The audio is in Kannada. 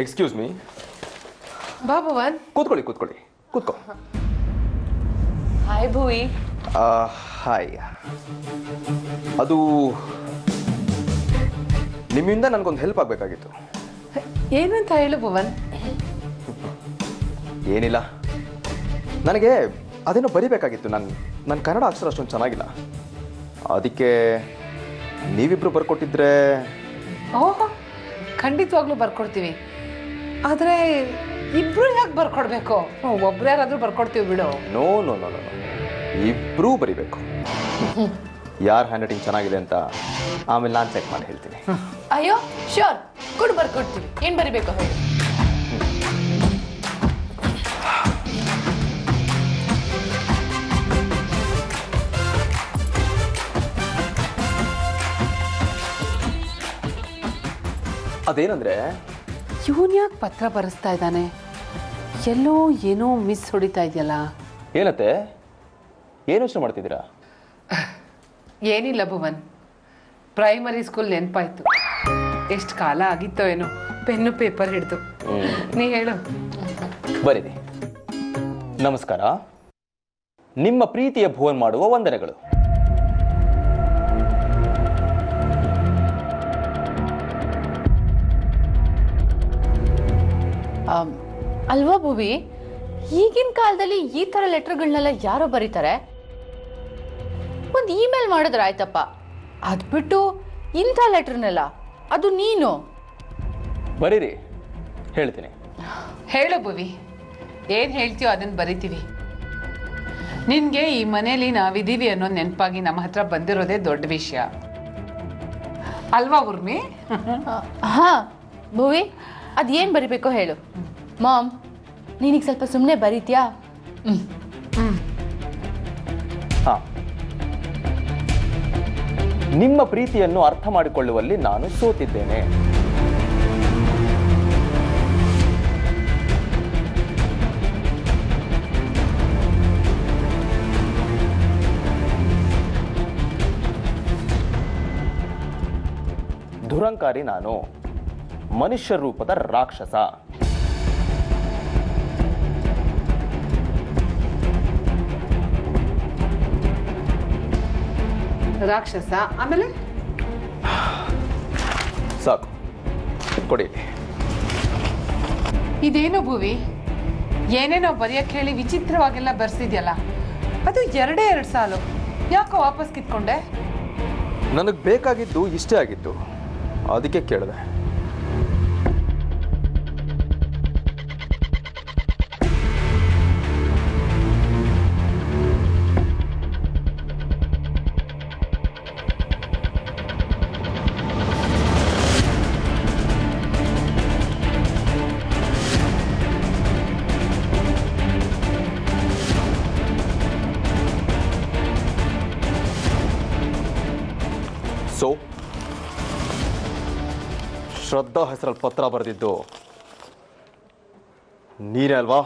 Excuse me. ಬಾ ಭುವನ್. ಕೂತ್ಕೊಳ್ಳಿ. ಕೂತ್ಕೋ. ಹಾಯ್ ಭುವಿ. ಹಾಯ್. ಅದು ನಿಮ್ಮಿಂದ ನನಗೊಂದು ಹೆಲ್ಪ್ ಆಗಬೇಕಾಗಿತ್ತು. ಏನು ಅಂತ ಹೇಳು ಭುವನ್. ಏನಿಲ್ಲ, ನನಗೆ ಅದೇನೋ ಬರಿಬೇಕಾಗಿತ್ತು. ನನ್ನ ಕನ್ನಡ ಅಕ್ಷರ ಅಷ್ಟೊಂದು ಚೆನ್ನಾಗಿಲ್ಲ, ಅದಕ್ಕೆ ನೀವಿಬ್ರು ಬರ್ಕೊಟ್ಟಿದ್ರೆ. ಓಹೋ, ಖಂಡಿತವಾಗ್ಲೂ ಬರ್ಕೊಡ್ತೀವಿ. ಆದರೆ ಇಬ್ರು ಯಾಕೆ ಬರ್ಕೊಡ್ಬೇಕು? ಒಬ್ರು ಯಾರಾದ್ರೂ ಬರ್ಕೊಡ್ತೀವಿ ಬಿಡು. ನೋ ನೋ ನೋ ನೋ ಇಬ್ಬರೂ ಬರಿಬೇಕು. ಯಾರು ಹ್ಯಾಂಡ್ ರೈಟಿಂಗ್ ಚೆನ್ನಾಗಿದೆ ಅಂತ ಆಮೇಲೆ ನಾನು ಚೆಕ್ ಮಾಡಿ ಹೇಳ್ತೀನಿ. ಅಯ್ಯೋ ಶ್ಯೂರ್, ಕೊಡು ಬರ್ಕೊಡ್ತೀವಿ. ಏನು ಬರಿಬೇಕು ಹೇಳಿ. ಅದೇನಂದ್ರೆ, ಇವನ್ ಯಾಕೆ ಪತ್ರ ಬರೆಸ್ತಾ ಇದ್ದಾನೆ? ಎಲ್ಲೋ ಏನೋ ಮಿಸ್ ಹೊಡಿತಾ ಇದೆಯಲ್ಲ. ಏನತ್ತೆ, ಏನು ಯೋಚನೆ ಮಾಡ್ತಿದ್ದೀರಾ? ಏನಿಲ್ಲ ಭುವನ್, ಪ್ರೈಮರಿ ಸ್ಕೂಲ್ ನೆನಪಾಯ್ತು. ಎಷ್ಟು ಕಾಲ ಆಗಿತ್ತೋ ಏನೋ ಪೆನ್ನು ಪೇಪರ್ ಹಿಡಿದು. ನೀ ಹೇಳು. ಬರೀರಿ. ನಮಸ್ಕಾರ, ನಿಮ್ಮ ಪ್ರೀತಿಯ ಭುವನ್ ಮಾಡುವ ವಂದನೆಗಳು. ಅಲ್ವಾ ಭುವಿ, ಈಗಿನ ಕಾಲದಲ್ಲಿ ಈ ಥರ ಲೆಟರ್ಗಳನ್ನೆಲ್ಲ ಯಾರೋ ಬರೀತಾರೆ? ಒಂದು ಇಮೇಲ್ ಮಾಡಿದ್ರೆ ಆಯ್ತಪ್ಪ, ಅದು ಬಿಟ್ಟು ಇಂಥ ಲೆಟರ್ನೆಲ್ಲ, ಅದು ನೀನು ಬರೀರಿ, ಹೇಳ್ತೀನಿ. ಹೇಳು ಭುವಿ, ಏನು ಹೇಳ್ತೀಯೋ ಅದನ್ನು ಬರಿತೀವಿ. ನಿನಗೆ ಈ ಮನೇಲಿ ನಾವಿದ್ದೀವಿ ಅನ್ನೋ ನೆನಪಾಗಿ ನಮ್ಮ ಹತ್ರ ಬಂದಿರೋದೇ ದೊಡ್ಡ ವಿಷಯ ಅಲ್ವಾ ಉರ್ಮಿ? ಹಾ ಭುವಿ, ಅದೇನು ಬರಿಬೇಕೋ ಹೇಳು. ಮಾಮ್, ನೀನೀಗ ಸ್ವಲ್ಪ ಸುಮ್ಮನೆ ಬರೀತ್ಯಾ? ಹಾ, ನಿಮ್ಮ ಪ್ರೀತಿಯನ್ನು ಅರ್ಥ ಮಾಡಿಕೊಳ್ಳುವಲ್ಲಿ ನಾನು ಸೋತಿದ್ದೇನೆ. ದುರಂಕಾರಿ ನಾನು, ಮನುಷ್ಯ ರೂಪದ ರಾಕ್ಷಸ. ರಾಕ್ಷಸ. ಆಮೇಲೆ ಸಾಕು, ಕೊಡಿ. ಇದೇನು ಭುವಿ, ಏನೇನೋ ಬರೆಯಕ್ಕೆ ಹೇಳಿ ವಿಚಿತ್ರವಾಗೆಲ್ಲ ಬರ್ಸಿದ್ಯಲ್ಲ, ಅದು ಎರಡೇ 2 ಸಾಲು, ಯಾಕೋ ವಾಪಸ್ ಕಿತ್ಕೊಂಡೆ? ನನಗೆ ಬೇಕಾಗಿದ್ದು ಇಷ್ಟೇ ಆಗಿತ್ತು, ಅದಕ್ಕೆ ಕೇಳಿದೆ. ಸೊ ಶ್ರದ್ಧಾ ಹೆಸರಲ್ಲಿ ಪತ್ರ ಬರೆದಿದ್ದು ನೀನೇ ಅಲ್ವಾ?